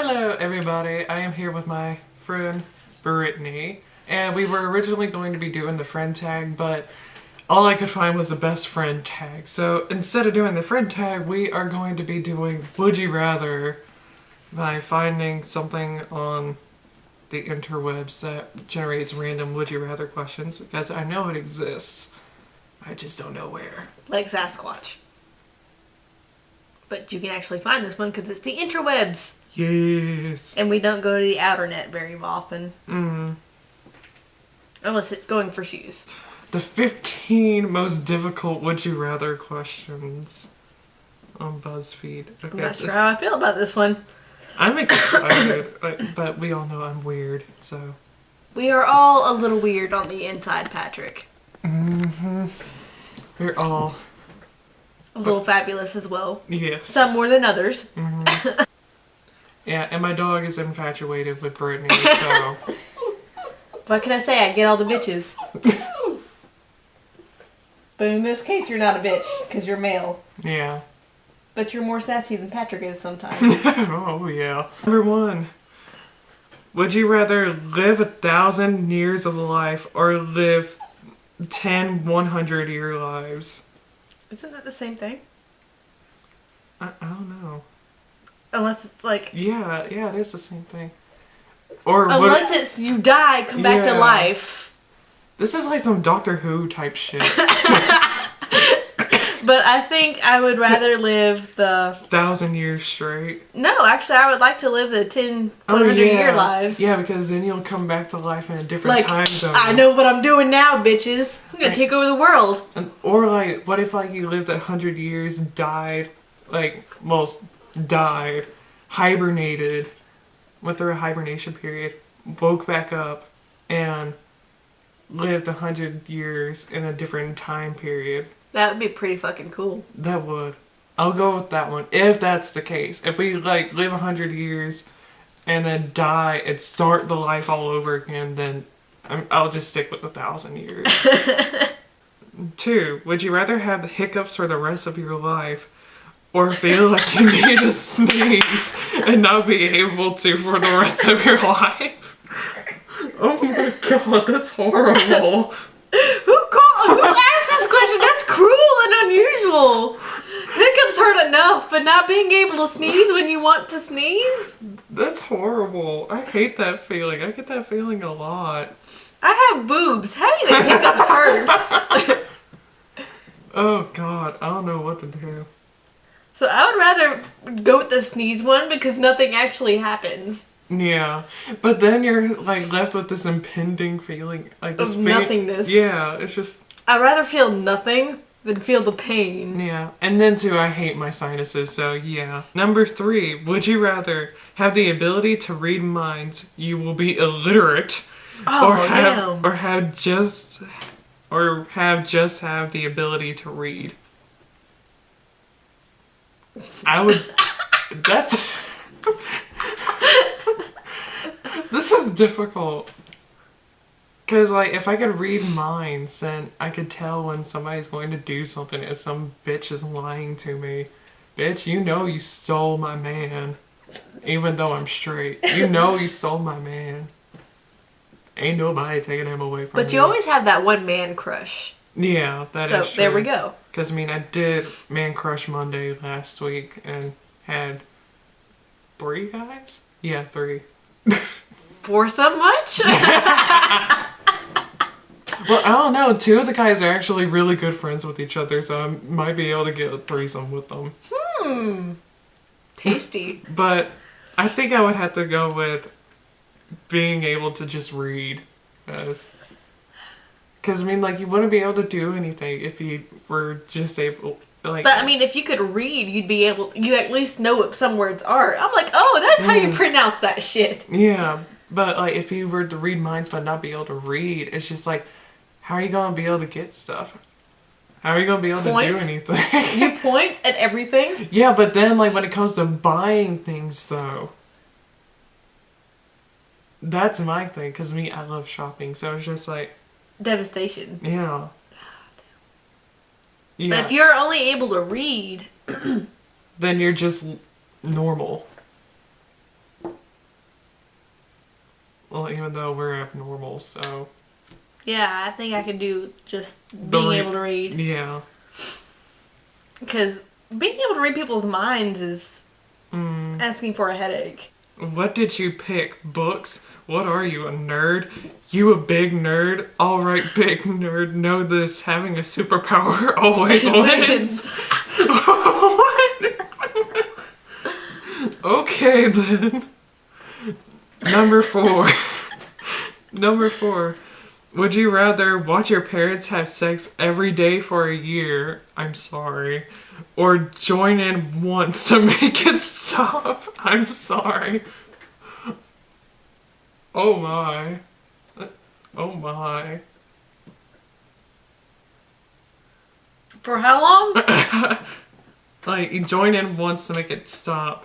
Hello everybody, I am here with my friend Brittany, and we were originally going to be doing the friend tag, but all I could find was the best friend tag. So instead of doing the friend tag, we are going to be doing Would You Rather by finding something on the interwebs that generates random Would You Rather questions, because I know it exists. I just don't know where. Like Sasquatch. But you can actually find this one because it's the interwebs. Yes. And we don't go to the outer net very often. Unless it's going for shoes. The 15 most difficult Would You Rather questions on BuzzFeed. Okay. I'm not sure how I feel about this one. I'm excited, but we all know I'm weird, so. We are all a little weird on the inside, Patrick. We're all. A little fabulous as well. Yes. Some more than others. Yeah, and my dog is infatuated with Brittany, so. What can I say? I get all the bitches. But in this case, you're not a bitch because you're male. Yeah. But you're more sassy than Patrick is sometimes. Oh, yeah. Number 1. Would you rather live 1,000 years of life or live 10 100-year lives? Isn't that the same thing? I don't know. Unless it's like... Yeah, it is the same thing. Or unless it's you die, come back to life. This is like some Doctor Who type shit. But I think I would rather live the... 1,000 years straight. No, actually, I would like to live the 10, 100-year lives. Yeah, because then you'll come back to life in a different time zone. I know what I'm doing now, bitches. I'm gonna take over the world. Or like, what if like you lived 100 years, died, died, hibernated, went through a hibernation period, woke back up, and lived 100 years in a different time period. That would be pretty fucking cool. That would. I'll go with that one, if that's the case. If we, like, live 100 years and then die and start the life all over again, then I'll just stick with 1,000 years. 2. Would you rather have the hiccups for the rest of your life or feel like you need to sneeze and not be able to for the rest of your life? Oh my god, that's horrible. Who asked this question? That's cruel and unusual. Hiccups hurt enough, but not being able to sneeze when you want to sneeze? That's horrible. I hate that feeling. I get that feeling a lot. I have boobs. How do you think hiccups hurts? Oh god, I don't know what to do. So I would rather go with the sneeze one because nothing actually happens. Yeah, but then you're like left with this impending feeling, like this of nothingness. Yeah, it's just. I'd rather feel nothing than feel the pain. Yeah, and then too, I hate my sinuses, so yeah. Number 3, would you rather have the ability to read minds? You will be illiterate, or have just the ability to read. I would. That's. This is difficult. Because, like, if I could read minds, then I could tell when somebody's going to do something if some bitch is lying to me. Bitch, you know you stole my man. Even though I'm straight. You know you stole my man. Ain't nobody taking him away from me. But you always have that one man crush. Yeah, that is true. So, there we go. Because, I mean, I did Man Crush Monday last week and had 3 guys? Yeah, 3. For so much? Well, I don't know. 2 of the guys are actually really good friends with each other, so I might be able to get a threesome with them. Tasty. But I think I would have to go with being able to just read. Because, I mean, like, you wouldn't be able to do anything if you were just able... Like, but I mean, if you could read, you at least know what some words are. I'm like, oh, that's how you pronounce that shit. Yeah, but like if you were to read minds but not be able to read, it's just like, how are you gonna be able to get stuff? How are you gonna be able to do anything? You point at everything? Yeah, but then like when it comes to buying things though, that's my thing. Cause me, I love shopping, so it's just like devastation. Yeah. Yeah. But if you're only able to read, then you're just normal. Well, even though we're abnormal, so. Yeah, I think I could do just being able to read. Yeah. Because being able to read people's minds is asking for a headache. What did you pick? Books? What are you, a nerd? You a big nerd? Alright, big nerd, know this. Having a superpower always wins. Okay, then. Number 4. Number 4. Would you rather watch your parents have sex every day for a year? I'm sorry. Or join in once to make it stop? I'm sorry. Oh my. Oh my. For how long? Like, you join in once to make it stop.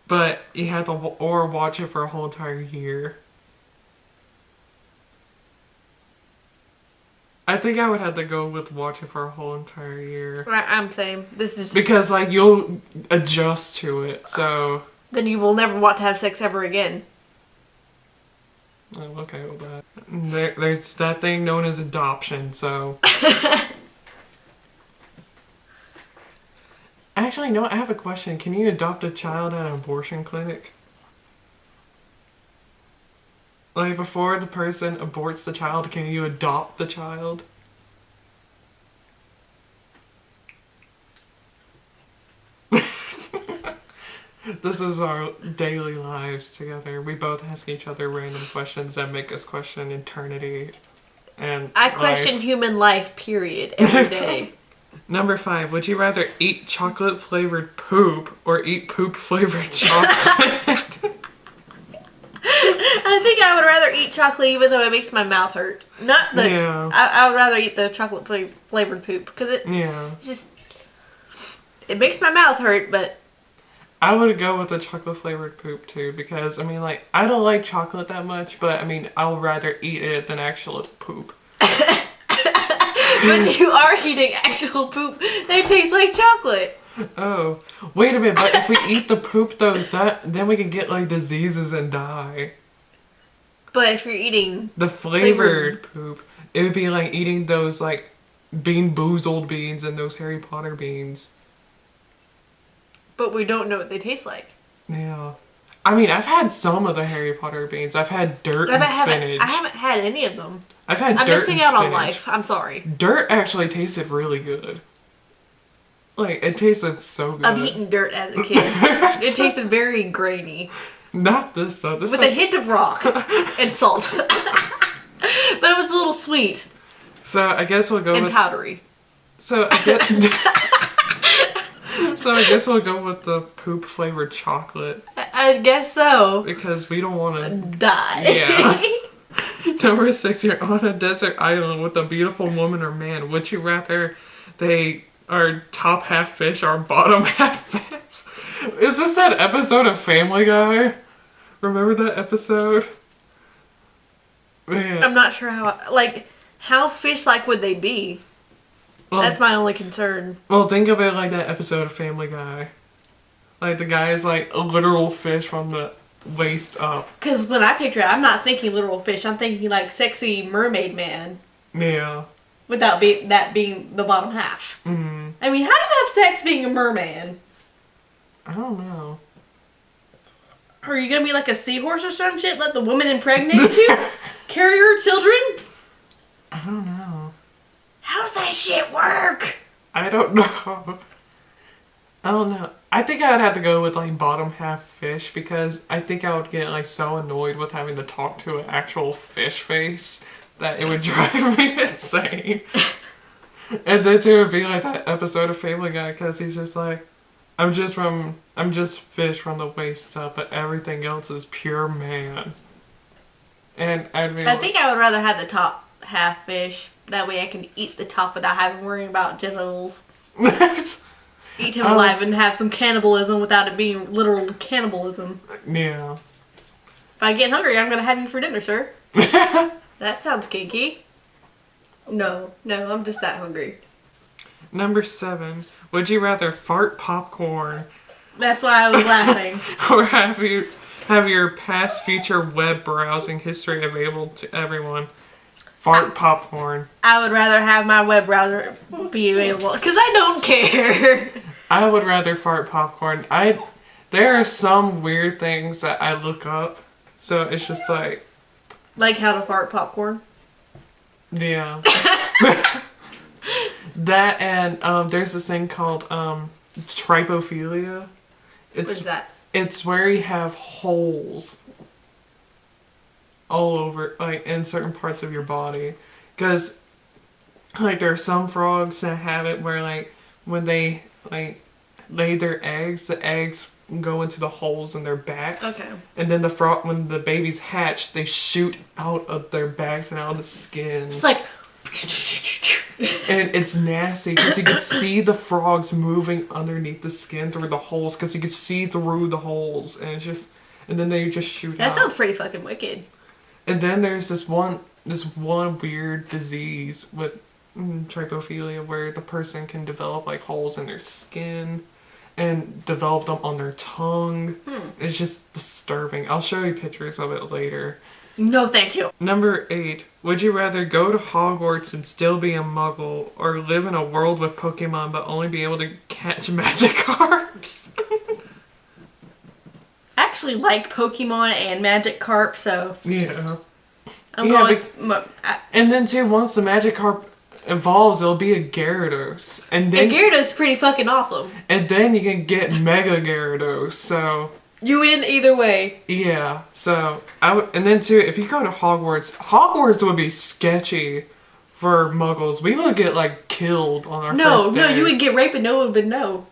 But you have to or watch it for a whole entire year. I think I would have to go with watch it for a whole entire year. I'm saying this is Because, like, you'll adjust to it, so. Then you will never want to have sex ever again. I'm okay with that. There's that thing known as adoption, so. Actually, no, I have a question. Can you adopt a child at an abortion clinic? Like, before the person aborts the child, can you adopt the child? This is our daily lives together. We both ask each other random questions that make us question eternity and I question life. human life, period, every day. Number 5. Would you rather eat chocolate-flavored poop or eat poop-flavored chocolate? I think I would rather eat chocolate even though it makes my mouth hurt. Not the... Yeah. I would rather eat the chocolate flavored poop because it just... It makes my mouth hurt, but... I would go with the chocolate-flavored poop, too, because, I mean, like, I don't like chocolate that much, but, I mean, I'll rather eat it than actual poop. But you are eating actual poop that tastes like chocolate. Oh. Wait a minute, but if we eat the poop, though, then we can get, like, diseases and die. But if you're eating... The flavored poop, it would be like eating those, like, Bean-Boozled beans and those Harry Potter beans. But we don't know what they taste like. Yeah. I mean, I've had some of the Harry Potter beans. I've had dirt and spinach. I haven't had any of them. I've had I'm dirt missing and out spinach. on life. I'm sorry. Dirt actually tasted really good. Like, it tasted so good. I've eaten dirt as a kid. It tasted very grainy. Not this though. This with a hint of rock and salt. But it was a little sweet. So I guess we'll go and with powdery. So I guess we'll go with the poop flavored chocolate. I guess so. Because we don't want to die. Yeah. Number 6, you're on a desert island with a beautiful woman or man. Would you rather they are top half fish or bottom half fish? Is this that episode of Family Guy? Remember that episode? Man. I'm not sure how fish-like would they be? Well, that's my only concern. Well, think of it like that episode of Family Guy. Like, the guy is like a literal fish from the waist up. Because when I picture it, I'm not thinking literal fish. I'm thinking like sexy mermaid man. Yeah. Without that being the bottom half. Mm-hmm. I mean, how do you have sex being a merman? I don't know. Are you gonna be like a seahorse or some shit? Let the woman impregnate you? Carry her children? I don't know. How does that shit work? I don't know. I don't know. I think I would have to go with like bottom half fish because I think I would get like so annoyed with having to talk to an actual fish face that it would drive me insane. And then too, it would be like that episode of Family Guy because he's just like, I'm just fish from the waist up, but everything else is pure man. And I think I would rather have the top half fish. That way I can eat the top without having to worry about genitals. Eat him alive and have some cannibalism without it being literal cannibalism. Yeah. If I get hungry, I'm going to have you for dinner, sir. That sounds kinky. No, I'm just that hungry. Number 7. Would you rather fart popcorn? That's why I was laughing. Or have have your past future web browsing history available to everyone. Fart popcorn. I would rather have my web browser be available because I don't care. I would rather fart popcorn. There are some weird things that I look up, so it's just like... Like how to fart popcorn? Yeah. That and there's this thing called trypophilia. What is that? It's where you have holes all over, like, in certain parts of your body. Because, like, there are some frogs that have it where, like, when they, like, lay their eggs, the eggs go into the holes in their backs. Okay. And then when the babies hatch, they shoot out of their backs and out of the skin. It's like... And it's nasty because you can see the frogs moving underneath the skin through the holes because you can see through the holes, and it's just, and then they just shoot out. That sounds pretty fucking wicked. And then there's this one weird disease with trypophilia where the person can develop like holes in their skin and develop them on their tongue. It's just disturbing. I'll show you pictures of it later. No, thank you. Number 8. Would you rather go to Hogwarts and still be a muggle, or live in a world with Pokemon but only be able to catch Magikarps? I actually like Pokemon and Magikarp, so... Yeah. I'm going... And then too, once the Magikarp evolves, it'll be a Gyarados. And then Gyarados is pretty fucking awesome. And then you can get Mega Gyarados, so... You win either way. Yeah, so and then too, if you go to Hogwarts would be sketchy for Muggles. We would get like killed on our first day. No, you would get raped and no one would know.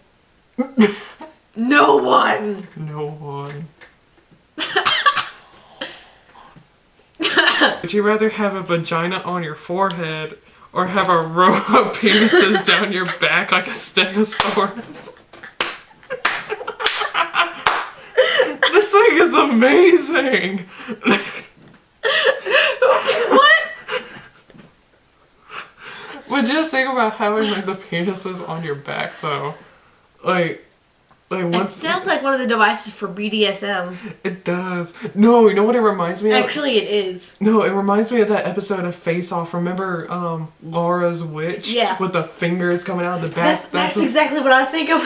No one. No one. Would you rather have a vagina on your forehead or have a row of penises down your back like a stegosaurus? This thing is amazing! What? But just think about having like the penises on your back though. Like once... It sounds like one of the devices for BDSM. It does. No, you know what it reminds me of? Actually, it is. No, it reminds me of that episode of Face Off. Remember Laura's witch? Yeah. With the fingers coming out of the back? That's exactly what I think of.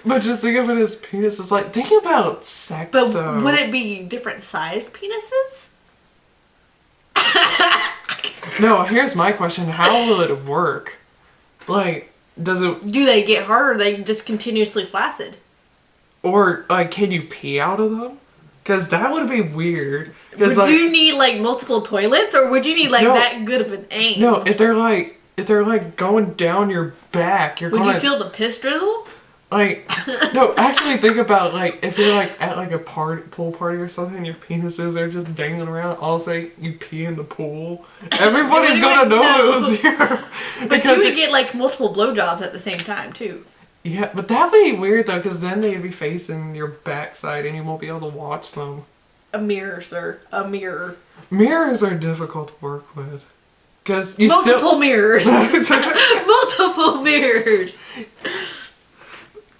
But just think of it as penises. Like, think about sex. But would it be different sized penises? No, here's my question. How will it work? Like, does it... Do they get hard or are they just continuously flaccid? Or, like, can you pee out of them? Because that would be weird. Would you need, like, multiple toilets? Or would you need, like, that good of an aim? No, if they're going down your back, you're Would you feel the piss drizzle? Like, no, actually think about, like, if you're, like, at, like, a pool party or something and your penises are just dangling around, all of a sudden you pee in the pool. Everybody's gonna know it was you. But you would get, like, multiple blowjobs at the same time, too. Yeah, but that'd be weird, though, because then they'd be facing your backside and you won't be able to watch them. A mirror, sir. A mirror. Mirrors are difficult to work with. Because you Multiple mirrors. Multiple mirrors.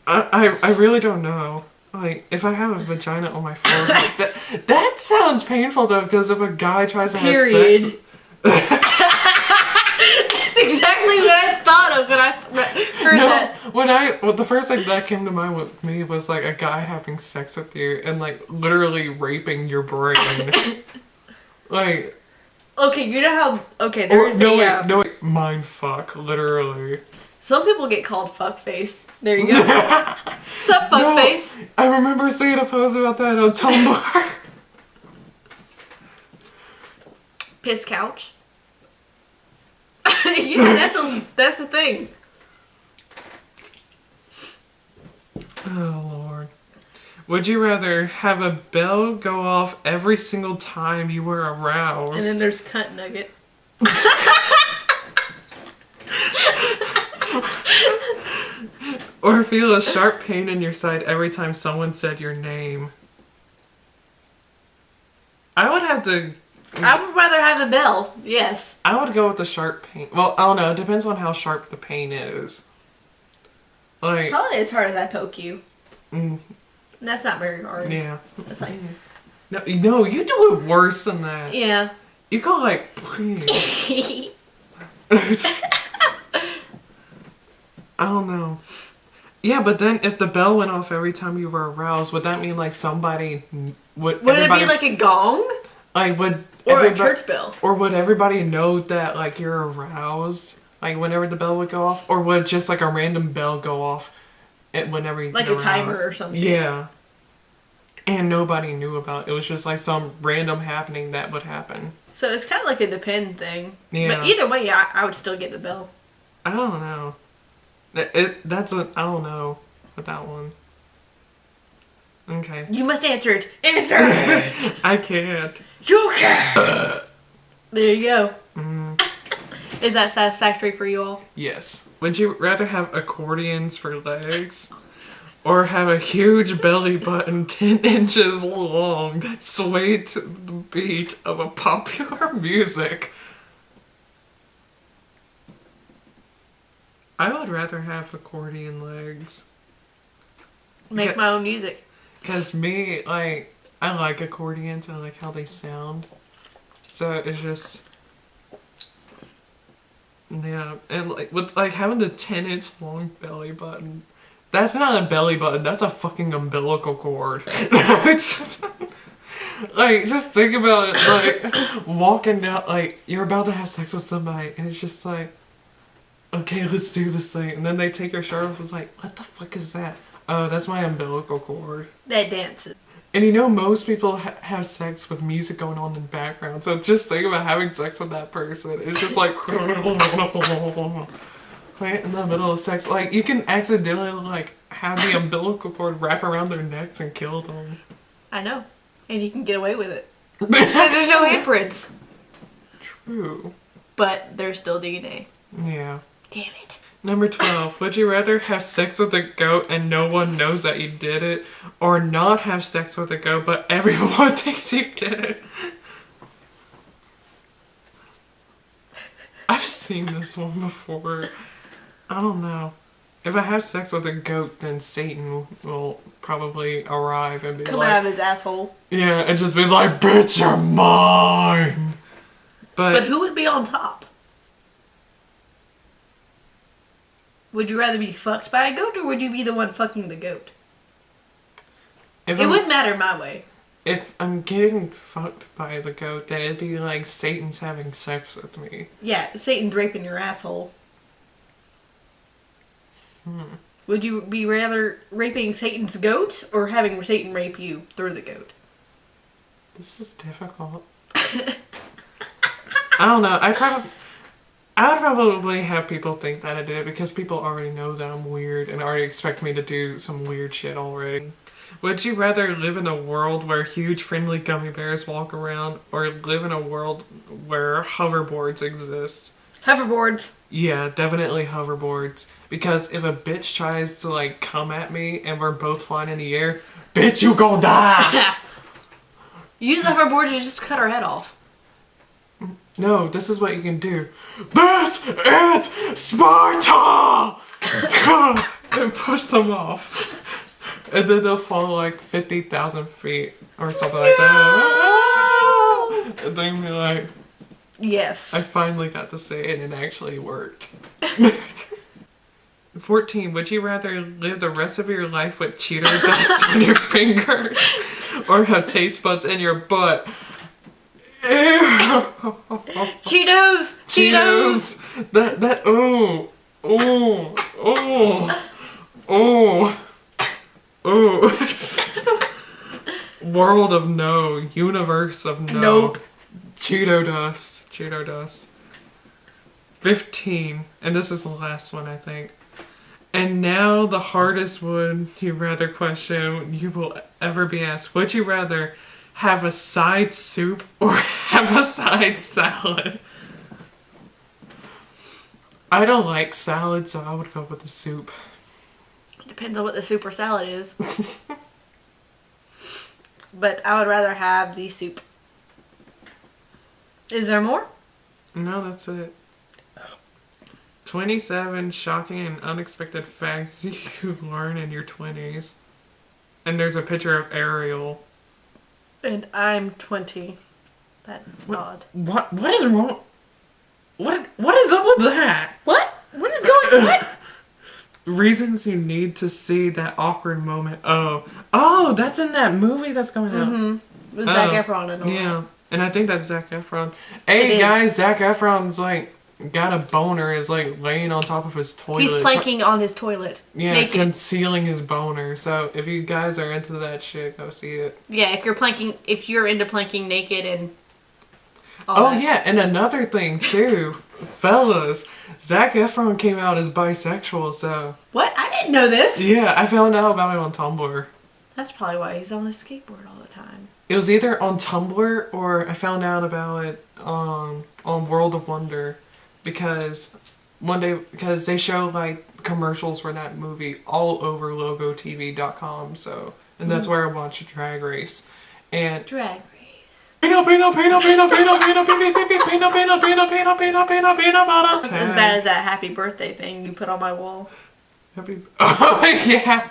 I really don't know. Like, if I have a vagina on my forehead, that sounds painful though, because if a guy tries to have sex... That's exactly what I thought of when I heard that. The first thing that came to mind with me was like a guy having sex with you and like literally raping your brain. Like... Okay, you know how... Okay, there is mind fuck, literally. Some people get called fuckface. There you go. What's up, fuckface? No, I remember seeing a post about that on Tumblr. Piss couch. Yeah, that's a thing. Oh, Lord. Would you rather have a bell go off every single time you were aroused? And then there's cunt nugget. Or feel a sharp pain in your side every time someone said your name? I would rather have the bell, yes. I would go with the sharp pain. Well, I don't know. It depends on how sharp the pain is. Like, probably as hard as I poke you. That's not very hard. Yeah. That's like... No, you do it worse than that. Yeah. You go like... I don't know. Yeah, but then if the bell went off every time you were aroused, would that mean like somebody... Would it be like a gong? Like, would... Or a church bell? Or would everybody know that like you're aroused? Like whenever the bell would go off? Or would just like a random bell go off whenever you like a timer or something? Yeah. And nobody knew about it. It was just like some random happening that would happen. So it's kind of like a depend thing. Yeah. But either way, yeah, I would still get the bell. I don't know. I don't know with that one. Okay. You must answer it. Answer it! I can't. You can't! There you go. Is that satisfactory for you all? Yes. Would you rather have accordions for legs? Or have a huge belly button 10 inches long that swayed to the beat of a popular music? I would rather have accordion legs. Make my own music. Because me, like, I like accordions. I like how they sound. So it's just... Yeah. And like, with like having the 10-inch long belly button... That's not a belly button, that's a fucking umbilical cord. Like, just think about it, like, walking down, like, you're about to have sex with somebody, and it's just like, okay, let's do this thing. And then they take your shirt off, and it's like, what the fuck is that? Oh, that's my umbilical cord. That dances. And most people have sex with music going on in the background, so just think about having sex with that person. It's just like... Right in the middle of sex, like you can accidentally like have the umbilical cord wrap around their necks and kill them. I know, and you can get away with it. There's no handprints. True. But there's still DNA. Yeah. Damn it. Number 12. Would you rather have sex with a goat and no one knows that you did it, or not have sex with a goat but everyone thinks you did it? I've seen this one before. I don't know. If I have sex with a goat, then Satan will probably arrive and be Coming out of his asshole. Yeah, and just be like, bitch, you're mine! But who would be on top? Would you rather be fucked by a goat, or would you be the one fucking the goat? It wouldn't matter my way. If I'm getting fucked by the goat, then it'd be like Satan's having sex with me. Yeah, Satan's raping your asshole. Would you be rather raping Satan's goat or having Satan rape you through the goat? This is difficult. I don't know. I would probably have people think that I did because people already know that I'm weird and already expect me to do some weird shit already. Would you rather live in a world where huge friendly gummy bears walk around or live in a world where hoverboards exist? Hoverboards. Yeah, definitely hoverboards. Because if a bitch tries to like come at me and we're both flying in the air, bitch, you gon' die! Use a hoverboard to just cut her head off. No, this is what you can do. This is Sparta! And push them off. And then they'll fall like 50,000 feet or something like that. And then you'll be like... Yes. I finally got to say it and it actually worked. 14. Would you rather live the rest of your life with Cheeto dust on your fingers or have taste buds in your butt? Cheetos! Cheetos! World of no. Universe of no. Nope. Cheeto dust. Cheeto dust. 15. And this is the last one, I think. And now the hardest would you rather question you will ever be asked. Would you rather have a side soup or have a side salad? I don't like salad, so I would go with the soup. Depends on what the soup or salad is. But I would rather have the soup. Is there more? No, that's it. 27 shocking and unexpected facts you learn in your 20s. and there's a picture of Ariel. And I'm 20. That's odd. What is wrong? What is up with that? What? What is going on? Reasons you need to see that awkward moment. Oh, that's in that movie that's coming out. Mm-hmm. With Zac Efron and all. Yeah, and I think that's Zac Efron. It Hey is. guys, Zac Efron's like got a boner. Is like laying on top of his toilet. He's planking on his toilet. Yeah, naked. concealing his boner. So if you guys are into that shit, go see it. Yeah, if you're into planking naked and Oh yeah, and another thing too, fellas, Zac Efron came out as bisexual. So What? I didn't know this. yeah, I found out about it on Tumblr. That's probably why he's on the skateboard all the time. It was either on Tumblr or I found out about it on World of Wonder because one day because they show like commercials for that movie all over logotv.com. So and that's where I watched Drag Race and Drag race. peanut butter. It's as bad as that happy birthday thing you put on my wall. Happy. Oh yeah.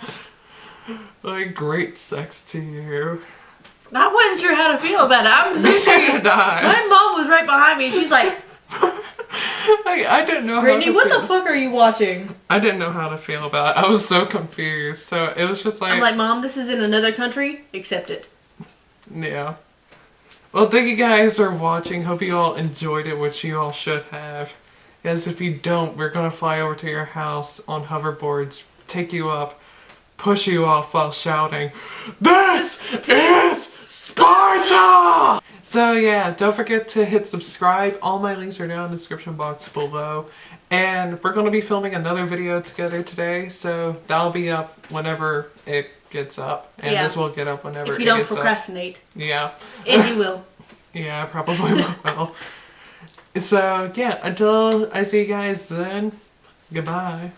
Like great sex to you. I wasn't sure how to feel about it. I'm so serious. Not. My mom was right behind me. She's like, I didn't know. Brittany, how to what feel. the fuck are you watching? I didn't know how to feel about it. I was so confused. So it was just like, I'm like, Mom, this is in another country. Accept it. yeah. Well, thank you guys for watching. Hope you all enjoyed it, which you all should have. As if you don't, we're gonna fly over to your house on hoverboards, take you up, push you off while shouting, "This is Sparta!" So yeah, don't forget to hit subscribe. All my links are down in the description box below. And we're going to be filming another video together today, so that'll be up whenever it gets up. And Yeah. this will get up whenever If you it don't gets procrastinate. up. Yeah. And you will. Yeah, I probably will. So yeah, until I see you guys then, goodbye.